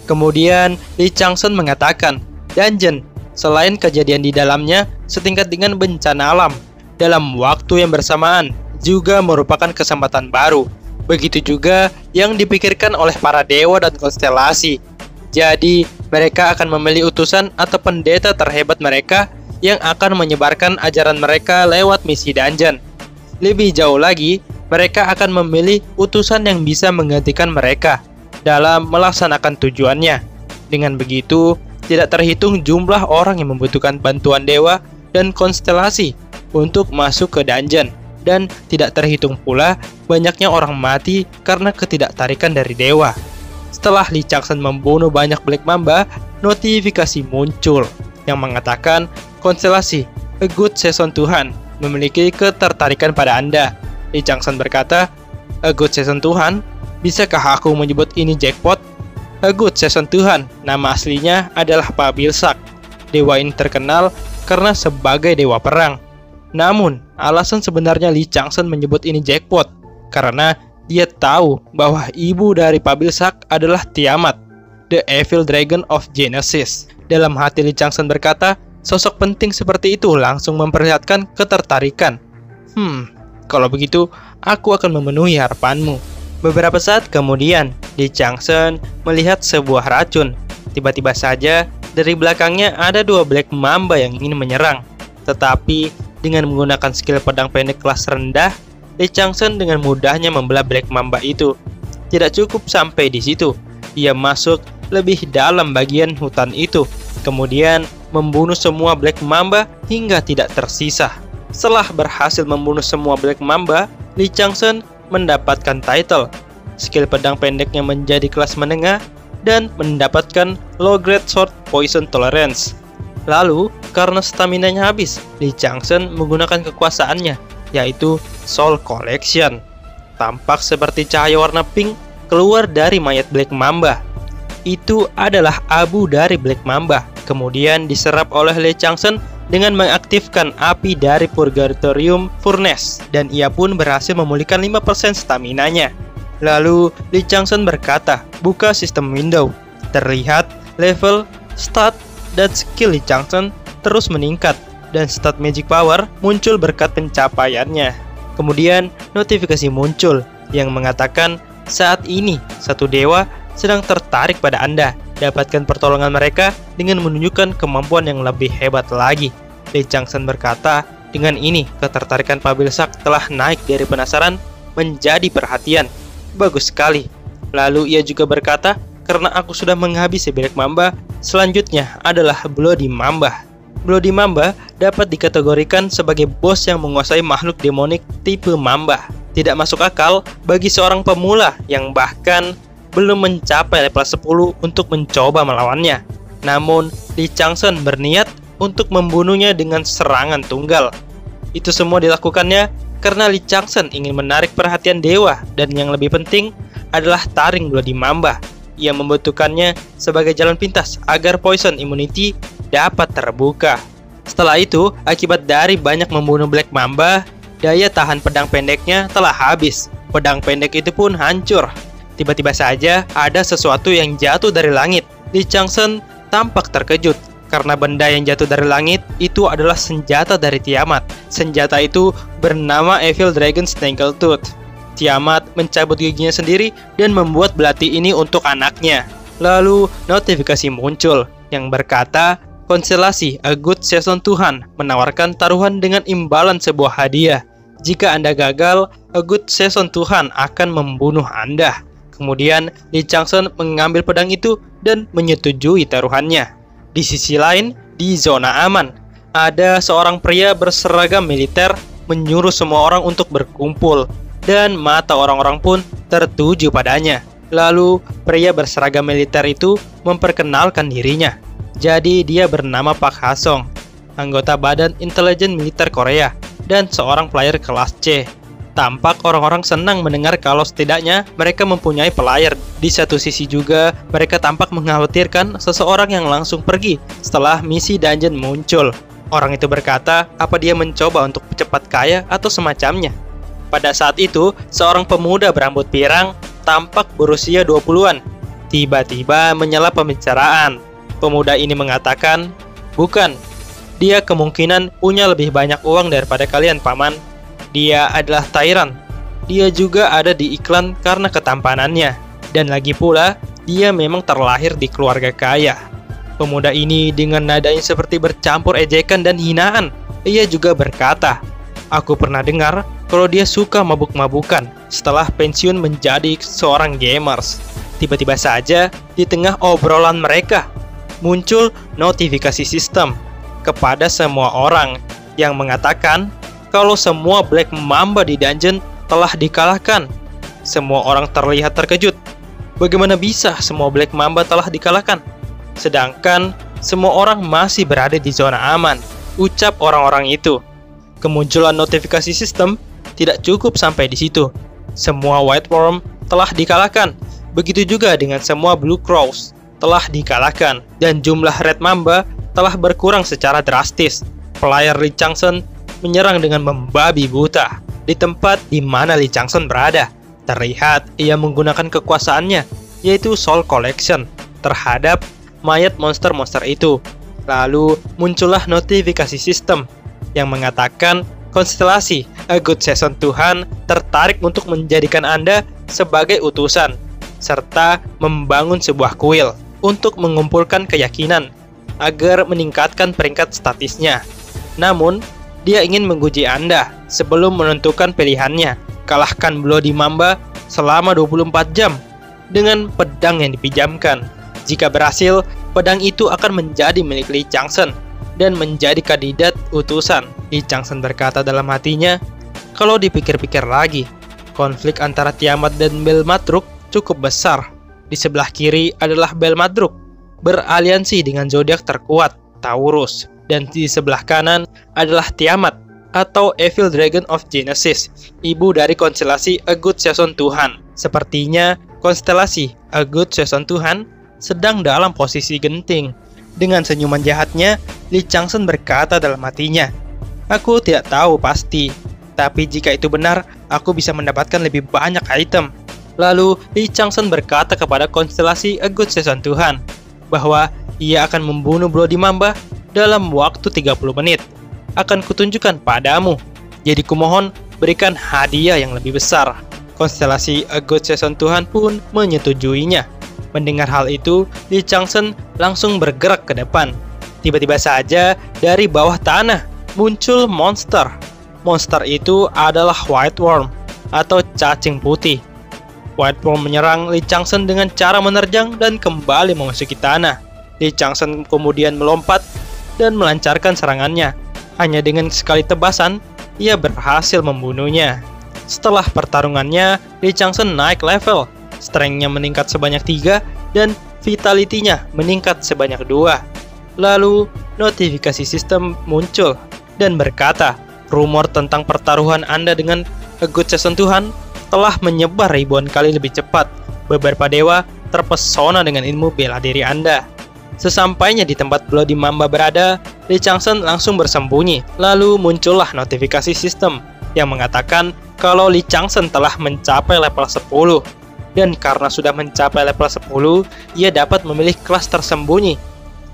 Kemudian Lee Changsun mengatakan, dungeon selain kejadian di dalamnya setingkat dengan bencana alam dalam waktu yang bersamaan juga merupakan kesempatan baru. Begitu juga yang dipikirkan oleh para dewa dan konstelasi. Jadi mereka akan memilih utusan atau pendeta terhebat mereka yang akan menyebarkan ajaran mereka lewat misi dungeon. Lebih jauh lagi, mereka akan memilih utusan yang bisa menggantikan mereka dalam melaksanakan tujuannya. Dengan begitu, tidak terhitung jumlah orang yang membutuhkan bantuan dewa dan konstelasi untuk masuk ke dungeon, dan tidak terhitung pula banyaknya orang mati karena ketidaktarikan dari dewa. Setelah Lee Changsun membunuh banyak Black Mamba, notifikasi muncul yang mengatakan konstelasi A Good Season Tuhan memiliki ketertarikan pada Anda. Lee Changsun berkata, A Good Season Tuhan, bisakah aku menyebut ini jackpot? A Good Season Tuhan, nama aslinya adalah Pabilsak. Dewa ini terkenal karena sebagai dewa perang. Namun, alasan sebenarnya Lee Changsun menyebut ini jackpot karena dia tahu bahwa ibu dari Pabilsak adalah Tiamat, the Evil Dragon of Genesis. Dalam hati Lee Changsun berkata, sosok penting seperti itu langsung memperlihatkan ketertarikan. Kalau begitu, aku akan memenuhi harapanmu. Beberapa saat kemudian, Lee Changsun melihat sebuah racun. Tiba-tiba saja, dari belakangnya ada dua Black Mamba yang ingin menyerang. Tetapi, dengan menggunakan skill pedang pendek kelas rendah, Lee Changsun dengan mudahnya membelah Black Mamba itu. Tidak cukup sampai di situ, ia masuk lebih dalam bagian hutan itu, kemudian membunuh semua Black Mamba hingga tidak tersisa. Setelah berhasil membunuh semua Black Mamba, Lee Changsun mendapatkan title, skill pedang pendeknya menjadi kelas menengah, dan mendapatkan low grade sword poison tolerance. Lalu, karena stamina-nya habis, Lee Changsun menggunakan kekuasaannya, yaitu Soul Collection. Tampak seperti cahaya warna pink keluar dari mayat Black Mamba. Itu adalah abu dari Black Mamba, kemudian diserap oleh Lee Changsun dengan mengaktifkan api dari Purgatorium Furnace, dan ia pun berhasil memulihkan 5% stamina-nya. Lalu Lee Changsun berkata, buka sistem window. Terlihat level, stat, dan skill Lee Changsun terus meningkat, dan stat magic power muncul berkat pencapaiannya. Kemudian notifikasi muncul yang mengatakan saat ini satu dewa sedang tertarik pada Anda. Dapatkan pertolongan mereka dengan menunjukkan kemampuan yang lebih hebat lagi. Lee Changsun berkata, dengan ini ketertarikan Pabilsak telah naik dari penasaran menjadi perhatian. Bagus sekali. Lalu ia juga berkata, karena aku sudah menghabisi Black Mamba, selanjutnya adalah Bloody Mamba. Bloody Mamba dapat dikategorikan sebagai bos yang menguasai makhluk demonik tipe Mamba. Tidak masuk akal bagi seorang pemula yang bahkan belum mencapai level 10 untuk mencoba melawannya. Namun, Lee Changsun berniat untuk membunuhnya dengan serangan tunggal. Itu semua dilakukannya karena Lee Changsun ingin menarik perhatian dewa, dan yang lebih penting adalah taring Bloody Mamba. Ia membutuhkannya sebagai jalan pintas agar poison immunity dapat terbuka. Setelah itu, akibat dari banyak membunuh Black Mamba, daya tahan pedang pendeknya telah habis. Pedang pendek itu pun hancur. Tiba-tiba saja ada sesuatu yang jatuh dari langit. Lee Changsun tampak terkejut karena benda yang jatuh dari langit itu adalah senjata dari Tiamat. Senjata itu bernama Evil Dragon Snaggletooth. Tiamat mencabut giginya sendiri dan membuat belati ini untuk anaknya. Lalu notifikasi muncul yang berkata, konstelasi A Good Season Tuhan menawarkan taruhan dengan imbalan sebuah hadiah. Jika Anda gagal, A Good Season Tuhan akan membunuh Anda. Kemudian Lee Changsun mengambil pedang itu dan menyetujui taruhannya. Di sisi lain, di zona aman, ada seorang pria berseragam militer menyuruh semua orang untuk berkumpul, dan mata orang-orang pun tertuju padanya. Lalu pria berseragam militer itu memperkenalkan dirinya. Jadi dia bernama Pak Ha-song, anggota Badan Intelijen Militer Korea, dan seorang player kelas C. Tampak orang-orang senang mendengar kalau setidaknya mereka mempunyai player. Di satu sisi juga, mereka tampak mengkhawatirkan seseorang yang langsung pergi setelah misi dungeon muncul. Orang itu berkata, apa dia mencoba untuk cepat kaya atau semacamnya. Pada saat itu, seorang pemuda berambut pirang tampak berusia 20-an. tiba-tiba menyela pembicaraan. Pemuda ini mengatakan, "Bukan, dia kemungkinan punya lebih banyak uang daripada kalian, Paman. Dia adalah Tyrant. Dia juga ada di iklan karena ketampanannya. Dan lagi pula, dia memang terlahir di keluarga kaya." Pemuda ini dengan nadanya seperti bercampur ejekan dan hinaan. Ia juga berkata, "Aku pernah dengar kalau dia suka mabuk-mabukan setelah pensiun menjadi seorang gamers." Tiba-tiba saja, di tengah obrolan mereka, muncul notifikasi sistem kepada semua orang yang mengatakan kalau semua Black Mamba di dungeon telah dikalahkan. Semua orang terlihat terkejut. Bagaimana bisa semua Black Mamba telah dikalahkan? Sedangkan semua orang masih berada di zona aman, ucap orang-orang itu. Kemunculan notifikasi sistem tidak cukup sampai di situ. Semua White Worm telah dikalahkan. Begitu juga dengan semua Blue Crows telah dikalahkan, dan jumlah Red Mamba telah berkurang secara drastis. Player Lee Changsen menyerang dengan membabi buta di tempat di mana Lee Changsen berada. Terlihat ia menggunakan kekuasaannya, yaitu Soul Collection, terhadap mayat monster-monster itu. Lalu muncullah notifikasi sistem yang mengatakan konstelasi A Good Season Tuhan tertarik untuk menjadikan Anda sebagai utusan, serta membangun sebuah kuil untuk mengumpulkan keyakinan agar meningkatkan peringkat statisnya. Namun, dia ingin menguji Anda sebelum menentukan pilihannya. Kalahkan Bloody Mamba selama 24 jam dengan pedang yang dipinjamkan. Jika berhasil, pedang itu akan menjadi milik Lee Changsen dan menjadi kandidat utusan. Lee Changsen berkata dalam hatinya, kalau dipikir-pikir lagi, konflik antara Tiamat dan Belmadruk cukup besar. Di sebelah kiri adalah Belmadruk, beraliansi dengan zodiak terkuat, Taurus. Dan di sebelah kanan adalah Tiamat, atau Evil Dragon of Genesis, ibu dari konstelasi A Good Season Tuhan. Sepertinya, konstelasi A Good Season Tuhan sedang dalam posisi genting. Dengan senyuman jahatnya, Lee Changsen berkata dalam hatinya, "Aku tidak tahu pasti, tapi jika itu benar, aku bisa mendapatkan lebih banyak item." Lalu, Lee Changsen berkata kepada konstelasi A Good Season Tuhan bahwa ia akan membunuh Bloody Mamba dalam waktu 30 menit. Akan kutunjukkan padamu. Jadi kumohon berikan hadiah yang lebih besar. Konstelasi A Good Season Tuhan pun menyetujuinya. Mendengar hal itu, Lee Changsen langsung bergerak ke depan. Tiba-tiba saja dari bawah tanah muncul monster. Monster itu adalah White Worm atau cacing putih. White Worm menyerang Lee Changsen dengan cara menerjang dan kembali memasuki tanah. Lee Changsen kemudian melompat dan melancarkan serangannya. Hanya dengan sekali tebasan, ia berhasil membunuhnya. Setelah pertarungannya, Lee Changsen naik level. Strength-nya meningkat sebanyak 3 dan vitality-nya meningkat sebanyak 2. Lalu, notifikasi sistem muncul dan berkata, rumor tentang pertaruhan Anda dengan A Good Season Tuhan telah menyebar ribuan kali lebih cepat. Beberapa dewa terpesona dengan ilmu bela diri Anda. Sesampainya di tempat Bloody Mamba berada, Lee Changsen langsung bersembunyi. Lalu muncullah notifikasi sistem yang mengatakan kalau Lee Changsen telah mencapai level 10. Dan karena sudah mencapai level 10, ia dapat memilih kelas tersembunyi.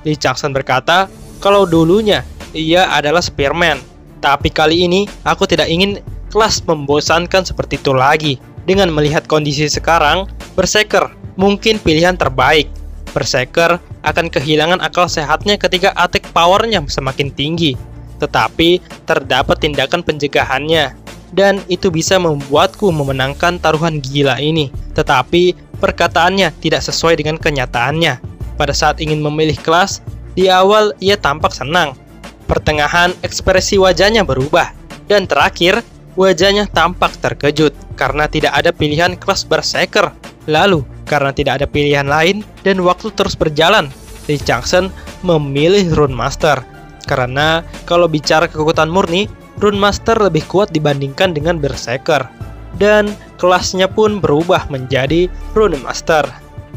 Lee Changsen berkata kalau dulunya ia adalah Spearman, tapi kali ini aku tidak ingin kelas membosankan seperti itu lagi. Dengan melihat kondisi sekarang, Berserker mungkin pilihan terbaik. Berserker akan kehilangan akal sehatnya ketika attack powernya semakin tinggi, tetapi terdapat tindakan pencegahannya, dan itu bisa membuatku memenangkan taruhan gila ini. Tetapi perkataannya tidak sesuai dengan kenyataannya. Pada saat ingin memilih kelas, di awal ia tampak senang. Pertengahan ekspresi wajahnya berubah, dan terakhir wajahnya tampak terkejut karena tidak ada pilihan kelas Berserker. Lalu, karena tidak ada pilihan lain dan waktu terus berjalan, Lee Changsen memilih Rune Master. Karena kalau bicara kekuatan murni, Rune Master lebih kuat dibandingkan dengan Berserker. Dan kelasnya pun berubah menjadi Rune Master.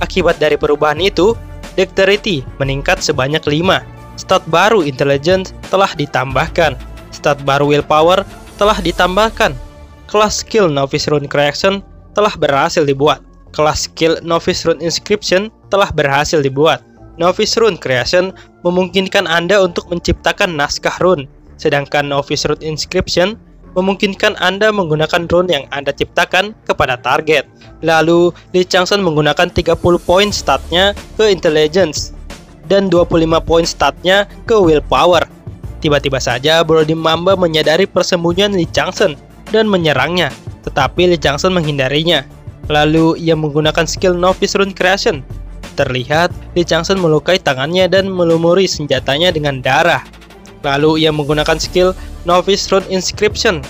Akibat dari perubahan itu, Dexterity meningkat sebanyak 5. Stat baru Intelligence telah ditambahkan. Stat baru Willpower telah ditambahkan. Kelas skill Novice Rune Creation telah berhasil dibuat. kelas skill Novice Rune Inscription telah berhasil dibuat. Novice Rune Creation memungkinkan Anda untuk menciptakan naskah rune, sedangkan Novice Rune Inscription memungkinkan Anda menggunakan rune yang Anda ciptakan kepada target. Lalu, Lee Changsun menggunakan 30 poin statnya ke Intelligence dan 25 poin statnya ke Willpower. Tiba-tiba saja Bloody Mamba menyadari persembunyian Lee Changsun dan menyerangnya, tetapi Lee Changsun menghindarinya. Lalu, ia menggunakan skill Novice Rune Creation. Terlihat, Lee Changsun melukai tangannya dan melumuri senjatanya dengan darah. Lalu ia menggunakan skill Novice Rune Inscription.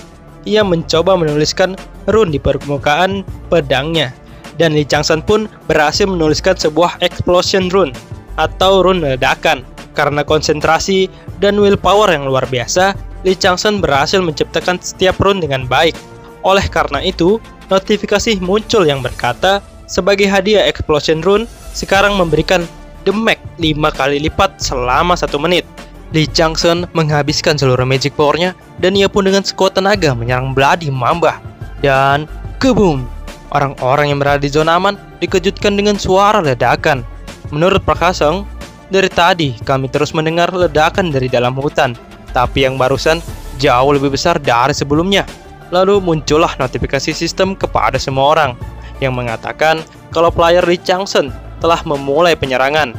Ia mencoba menuliskan rune di permukaan pedangnya. Dan Lee Changsun pun berhasil menuliskan sebuah Explosion Rune atau rune ledakan. Karena konsentrasi dan willpower yang luar biasa, Lee Changsun berhasil menciptakan setiap rune dengan baik. Oleh karena itu, notifikasi muncul yang berkata, sebagai hadiah Explosion Rune, sekarang memberikan damage 5 kali lipat selama 1 menit. Lee Changsun menghabiskan seluruh magic power-nya dan ia pun dengan sekuat tenaga menyerang Bloody Mamba. Dan keboom! Orang-orang yang berada di zona aman dikejutkan dengan suara ledakan. Menurut Prakasong, dari tadi kami terus mendengar ledakan dari dalam hutan, tapi yang barusan jauh lebih besar dari sebelumnya. Lalu muncullah notifikasi sistem kepada semua orang yang mengatakan kalau player Lee Changsun telah memulai penyerangan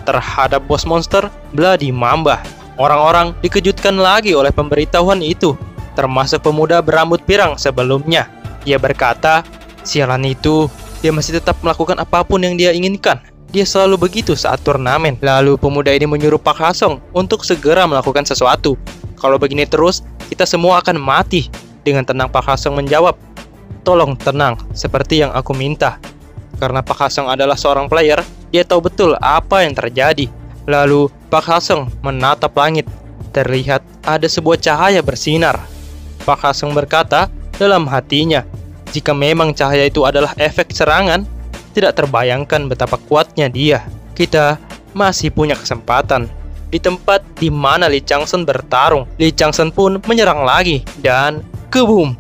terhadap bos monster Bloody Mamba. Orang-orang dikejutkan lagi oleh pemberitahuan itu, termasuk pemuda berambut pirang sebelumnya. Ia berkata, sialan itu, dia masih tetap melakukan apapun yang dia inginkan. Dia selalu begitu saat turnamen. Lalu pemuda ini menyuruh Pak Hasong untuk segera melakukan sesuatu. Kalau begini terus, kita semua akan mati. Dengan tenang Pak Hasong menjawab, tolong tenang, seperti yang aku minta. Karena Pak Hasong adalah seorang player, dia tahu betul apa yang terjadi. Lalu Pak Hasong menatap langit. Terlihat ada sebuah cahaya bersinar. Pak Hasong berkata dalam hatinya, jika memang cahaya itu adalah efek serangan, tidak terbayangkan betapa kuatnya dia. Kita masih punya kesempatan. Di tempat di mana Lee Changsun bertarung, Lee Changsun pun menyerang lagi dan keboom!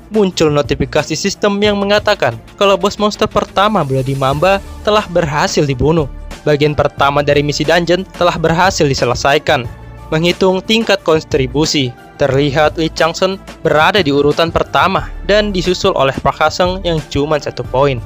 Muncul notifikasi sistem yang mengatakan kalau bos monster pertama Bloody Mamba telah berhasil dibunuh. Bagian pertama dari misi dungeon telah berhasil diselesaikan. Menghitung tingkat kontribusi, terlihat Lee Changsun berada di urutan pertama dan disusul oleh Pak Hasong yang cuma 1 poin.